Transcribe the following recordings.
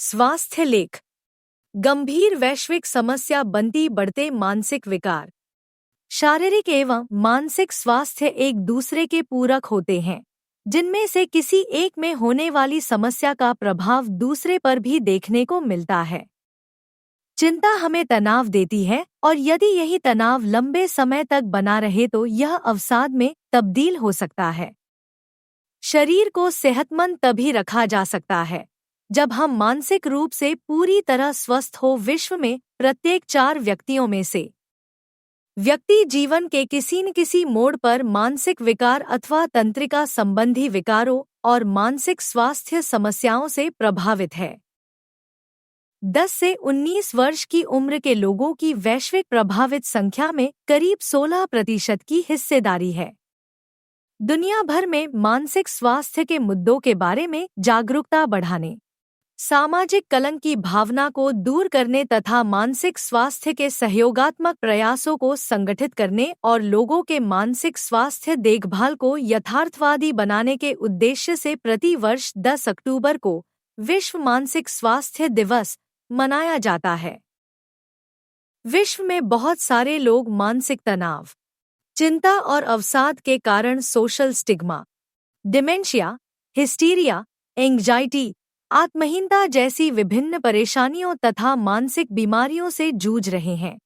स्वास्थ्य लेख। गंभीर वैश्विक समस्या बनती बढ़ते मानसिक विकार। शारीरिक एवं मानसिक स्वास्थ्य एक दूसरे के पूरक होते हैं, जिनमें से किसी एक में होने वाली समस्या का प्रभाव दूसरे पर भी देखने को मिलता है। चिंता हमें तनाव देती है और यदि यही तनाव लंबे समय तक बना रहे तो यह अवसाद में तब्दील हो सकता है। शरीर को सेहतमंद तभी रखा जा सकता है जब हम मानसिक रूप से पूरी तरह स्वस्थ हो। विश्व में प्रत्येक 4 व्यक्तियों में से व्यक्ति जीवन के किसी न किसी मोड़ पर मानसिक विकार अथवा तंत्रिका संबंधी विकारों और मानसिक स्वास्थ्य समस्याओं से प्रभावित है। 10 से 19 वर्ष की उम्र के लोगों की वैश्विक प्रभावित संख्या में करीब 16% की हिस्सेदारी है। दुनिया भर में मानसिक स्वास्थ्य के मुद्दों के बारे में जागरूकता बढ़ाने, सामाजिक कलंक की भावना को दूर करने तथा मानसिक स्वास्थ्य के सहयोगात्मक प्रयासों को संगठित करने और लोगों के मानसिक स्वास्थ्य देखभाल को यथार्थवादी बनाने के उद्देश्य से प्रति वर्ष 10 अक्टूबर को विश्व मानसिक स्वास्थ्य दिवस मनाया जाता है। विश्व में बहुत सारे लोग मानसिक तनाव, चिंता और अवसाद के कारण social stigma, dementia, hysteria, anxiety, आत्महीनता जैसी विभिन्न परेशानियों तथा मानसिक बीमारियों से जूझ रहे हैं।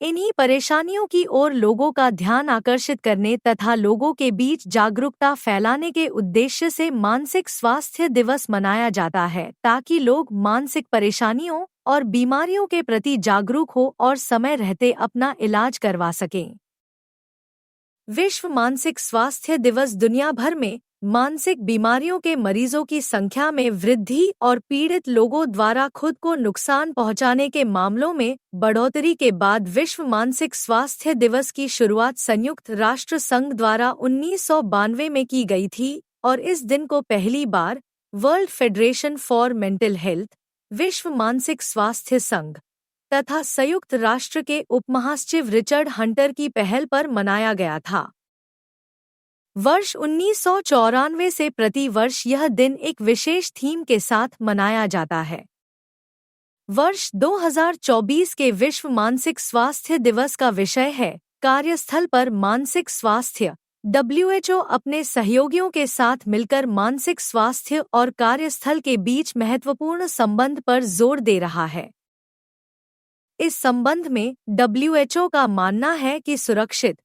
इन्हीं परेशानियों की ओर लोगों का ध्यान आकर्षित करने तथा लोगों के बीच जागरूकता फैलाने के उद्देश्य से मानसिक स्वास्थ्य दिवस मनाया जाता है, ताकि लोग मानसिक परेशानियों और बीमारियों के प्रति जागरूक हो और समय रहते अपना इलाज करवा सकें। विश्व मानसिक स्वास्थ्य दिवस दुनिया भर में मानसिक बीमारियों के मरीजों की संख्या में वृद्धि और पीड़ित लोगों द्वारा खुद को नुकसान पहुंचाने के मामलों में बढ़ोतरी के बाद विश्व मानसिक स्वास्थ्य दिवस की शुरुआत संयुक्त राष्ट्र संघ द्वारा 1992 में की गई थी और इस दिन को पहली बार World Federation for Mental Health, विश्व मानसिक स्वास्थ्य संघ तथा संयुक्त राष्ट्र के उपमहासचिव रिचर्ड हंटर की पहल पर मनाया गया था। वर्ष 1994 से प्रति वर्ष यह दिन एक विशेष थीम के साथ मनाया जाता है। वर्ष 2024 के विश्व मानसिक स्वास्थ्य दिवस का विषय है कार्यस्थल पर मानसिक स्वास्थ्य। WHO अपने सहयोगियों के साथ मिलकर मानसिक स्वास्थ्य और कार्यस्थल के बीच महत्वपूर्ण संबंध पर जोर दे रहा है। इस संबंध में WHO का मानना है कि सुरक्षित,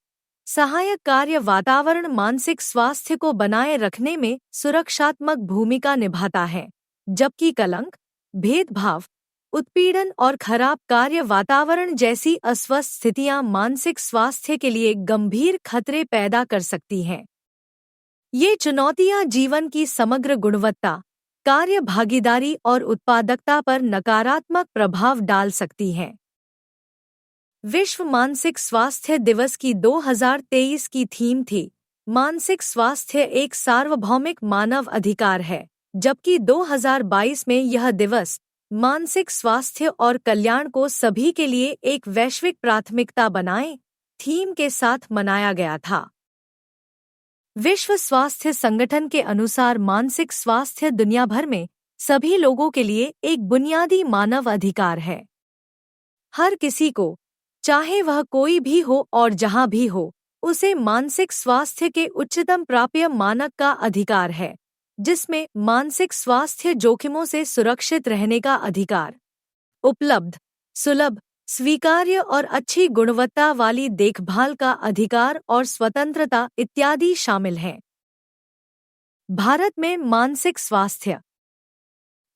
सहायक कार्य वातावरण मानसिक स्वास्थ्य को बनाए रखने में सुरक्षात्मक भूमिका निभाता है, जबकि कलंक, भेदभाव, उत्पीड़न और खराब कार्य वातावरण जैसी अस्वस्थ स्थितियां मानसिक स्वास्थ्य के लिए गंभीर खतरे पैदा कर सकती हैं। ये चुनौतियां जीवन की समग्र गुणवत्ता, कार्य भागीदारी और उत्पादकता पर नकारात्मक प्रभाव डाल सकती हैं। विश्व मानसिक स्वास्थ्य दिवस की 2023 की थीम थी मानसिक स्वास्थ्य एक सार्वभौमिक मानव अधिकार है, जबकि 2022 में यह दिवस मानसिक स्वास्थ्य और कल्याण को सभी के लिए एक वैश्विक प्राथमिकता बनाए थीम के साथ मनाया गया था। विश्व स्वास्थ्य संगठन के अनुसार मानसिक स्वास्थ्य दुनिया भर में सभी लोगों के लिए एक बुनियादी मानव अधिकार है। हर किसी को, चाहे वह कोई भी हो और जहां भी हो, उसे मानसिक स्वास्थ्य के उच्चतम प्राप्य मानक का अधिकार है, जिसमें मानसिक स्वास्थ्य जोखिमों से सुरक्षित रहने का अधिकार, उपलब्ध, सुलभ, स्वीकार्य और अच्छी गुणवत्ता वाली देखभाल का अधिकार और स्वतंत्रता इत्यादि शामिल हैं। भारत में मानसिक स्वास्थ्य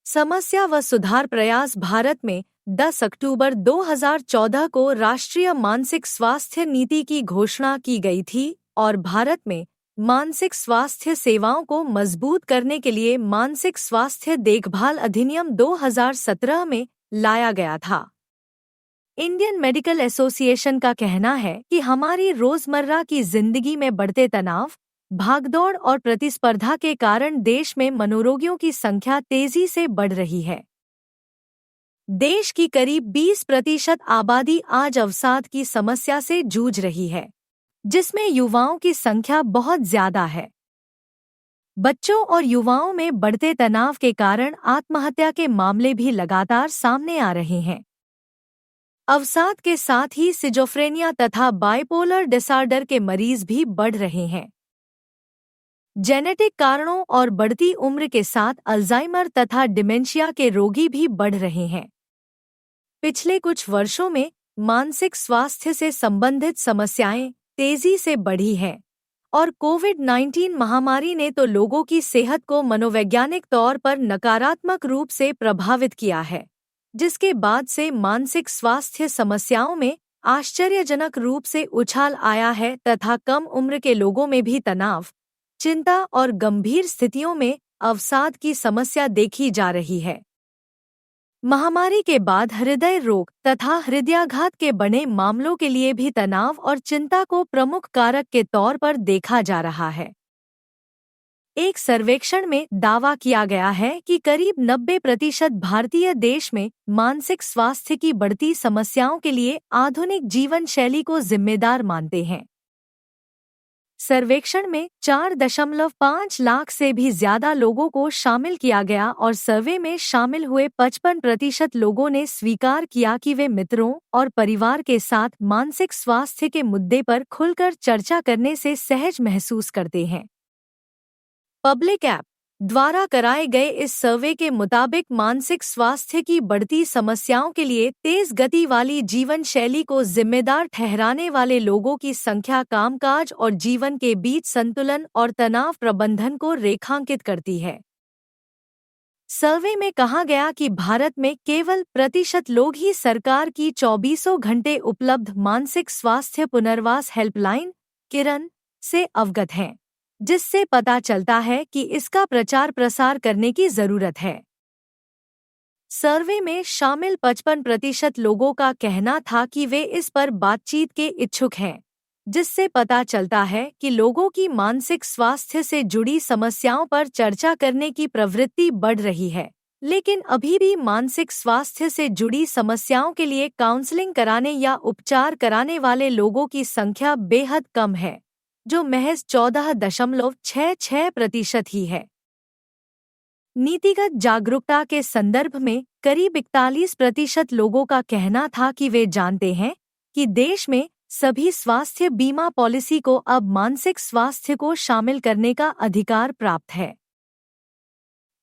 समस्या व सुधार प्रयास। भारत में 10 अक्टूबर 2014 को राष्ट्रीय मानसिक स्वास्थ्य नीति की घोषणा की गई थी और भारत में मानसिक स्वास्थ्य सेवाओं को मजबूत करने के लिए मानसिक स्वास्थ्य देखभाल अधिनियम 2017 में लाया गया था। इंडियन मेडिकल एसोसिएशन का कहना है कि हमारी रोजमर्रा की जिंदगी में बढ़ते तनाव, भागदौड़ और प्रतिस्पर्धा के कारण देश में मनोरोगियों की संख्या तेजी से बढ़ रही है। देश की करीब 20% आबादी आज अवसाद की समस्या से जूझ रही है, जिसमें युवाओं की संख्या बहुत ज्यादा है। बच्चों और युवाओं में बढ़ते तनाव के कारण आत्महत्या के मामले भी लगातार सामने आ रहे हैं। अवसाद के साथ ही सिजोफ्रेनिया तथा बाइपोलर डिसऑर्डर के मरीज भी बढ़ रहे हैं। जेनेटिक कारणों और बढ़ती उम्र के साथ अल्जाइमर तथा डिमेंशिया के रोगी भी बढ़ रहे हैं। पिछले कुछ वर्षों में मानसिक स्वास्थ्य से संबंधित समस्याएं तेजी से बढ़ी हैं और कोविड-19 महामारी ने तो लोगों की सेहत को मनोवैज्ञानिक तौर पर नकारात्मक रूप से प्रभावित किया है, जिसके बाद से मानसिक स्वास्थ्य समस्याओं में आश्चर्यजनक रूप से उछाल आया है तथा कम उम्र के लोगों में भी तनाव, चिंता और गंभीर स्थितियों में अवसाद की समस्या देखी जा रही है। महामारी के बाद हृदय रोग तथा हृदयाघात के बड़े मामलों के लिए भी तनाव और चिंता को प्रमुख कारक के तौर पर देखा जा रहा है। एक सर्वेक्षण में दावा किया गया है कि करीब 90% भारतीय देश में मानसिक स्वास्थ्य की बढ़ती समस्याओं के लिए आधुनिक जीवन शैली को जिम्मेदार मानते हैं। सर्वेक्षण में 4.5 लाख से भी ज्यादा लोगों को शामिल किया गया और सर्वे में शामिल हुए 55% लोगों ने स्वीकार किया कि वे मित्रों और परिवार के साथ मानसिक स्वास्थ्य के मुद्दे पर खुलकर चर्चा करने से सहज महसूस करते हैं। पब्लिक ऐप द्वारा कराए गए इस सर्वे के मुताबिक मानसिक स्वास्थ्य की बढ़ती समस्याओं के लिए तेज गति वाली जीवन शैली को जिम्मेदार ठहराने वाले लोगों की संख्या कामकाज और जीवन के बीच संतुलन और तनाव प्रबंधन को रेखांकित करती है। सर्वे में कहा गया कि भारत में केवल % लोग ही सरकार की 24 घंटे उपलब्ध मानसिक स्वास्थ्य पुनर्वास हेल्पलाइन किरण से अवगत हैं, जिससे पता चलता है कि इसका प्रचार प्रसार करने की जरूरत है। सर्वे में शामिल 55% लोगों का कहना था कि वे इस पर बातचीत के इच्छुक हैं, जिससे पता चलता है कि लोगों की मानसिक स्वास्थ्य से जुड़ी समस्याओं पर चर्चा करने की प्रवृत्ति बढ़ रही है, लेकिन अभी भी मानसिक स्वास्थ्य से जुड़ी समस्याओं के लिए काउंसलिंग कराने या उपचार कराने वाले लोगों की संख्या बेहद कम है, जो महज 14.66% ही है। नीतिगत जागरूकता के संदर्भ में करीब 41% लोगों का कहना था कि वे जानते हैं कि देश में सभी स्वास्थ्य बीमा पॉलिसी को अब मानसिक स्वास्थ्य को शामिल करने का अधिकार प्राप्त है।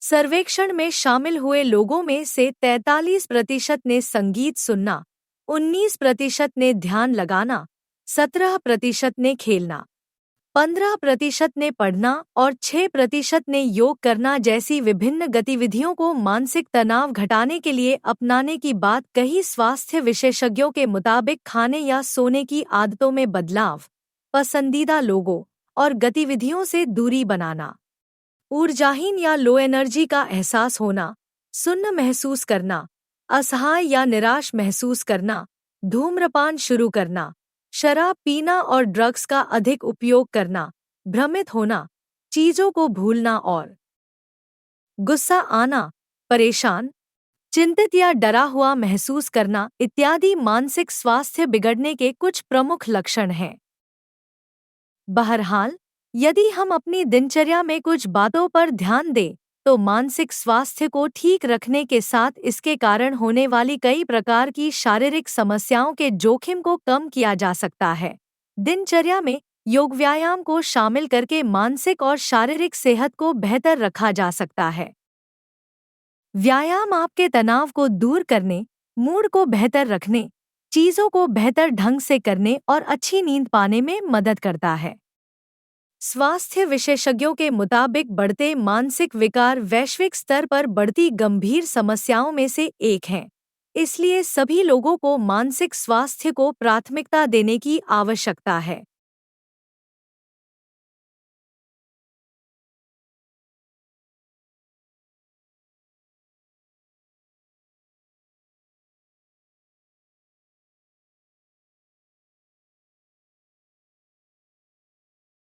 सर्वेक्षण में शामिल हुए लोगों में से 43% ने संगीत सुनना, 19% ने ध्यान लगाना, 17% ने खेलना, 15% ने पढ़ना और 6% ने योग करना जैसी विभिन्न गतिविधियों को मानसिक तनाव घटाने के लिए अपनाने की बात कही। स्वास्थ्य विशेषज्ञों के मुताबिक खाने या सोने की आदतों में बदलाव, पसंदीदा लोगों और गतिविधियों से दूरी बनाना, ऊर्जाहीन या लो एनर्जी का एहसास होना, सुन्न महसूस करना, असहाय या निराश महसूस करना, धूम्रपान शुरू करना, शराब पीना और ड्रग्स का अधिक उपयोग करना, भ्रमित होना, चीजों को भूलना और गुस्सा आना, परेशान, चिंतित या डरा हुआ महसूस करना इत्यादि मानसिक स्वास्थ्य बिगड़ने के कुछ प्रमुख लक्षण हैं। बहरहाल, यदि हम अपनी दिनचर्या में कुछ बातों पर ध्यान दें, तो मानसिक स्वास्थ्य को ठीक रखने के साथ इसके कारण होने वाली कई प्रकार की शारीरिक समस्याओं के जोखिम को कम किया जा सकता है। दिनचर्या में योग व्यायाम को शामिल करके मानसिक और शारीरिक सेहत को बेहतर रखा जा सकता है। व्यायाम आपके तनाव को दूर करने, मूड को बेहतर रखने, चीजों को बेहतर ढंग से करने और अच्छी नींद पाने में मदद करता है। स्वास्थ्य विशेषज्ञों के मुताबिक बढ़ते मानसिक विकार वैश्विक स्तर पर बढ़ती गंभीर समस्याओं में से एक हैं। इसलिए सभी लोगों को मानसिक स्वास्थ्य को प्राथमिकता देने की आवश्यकता है।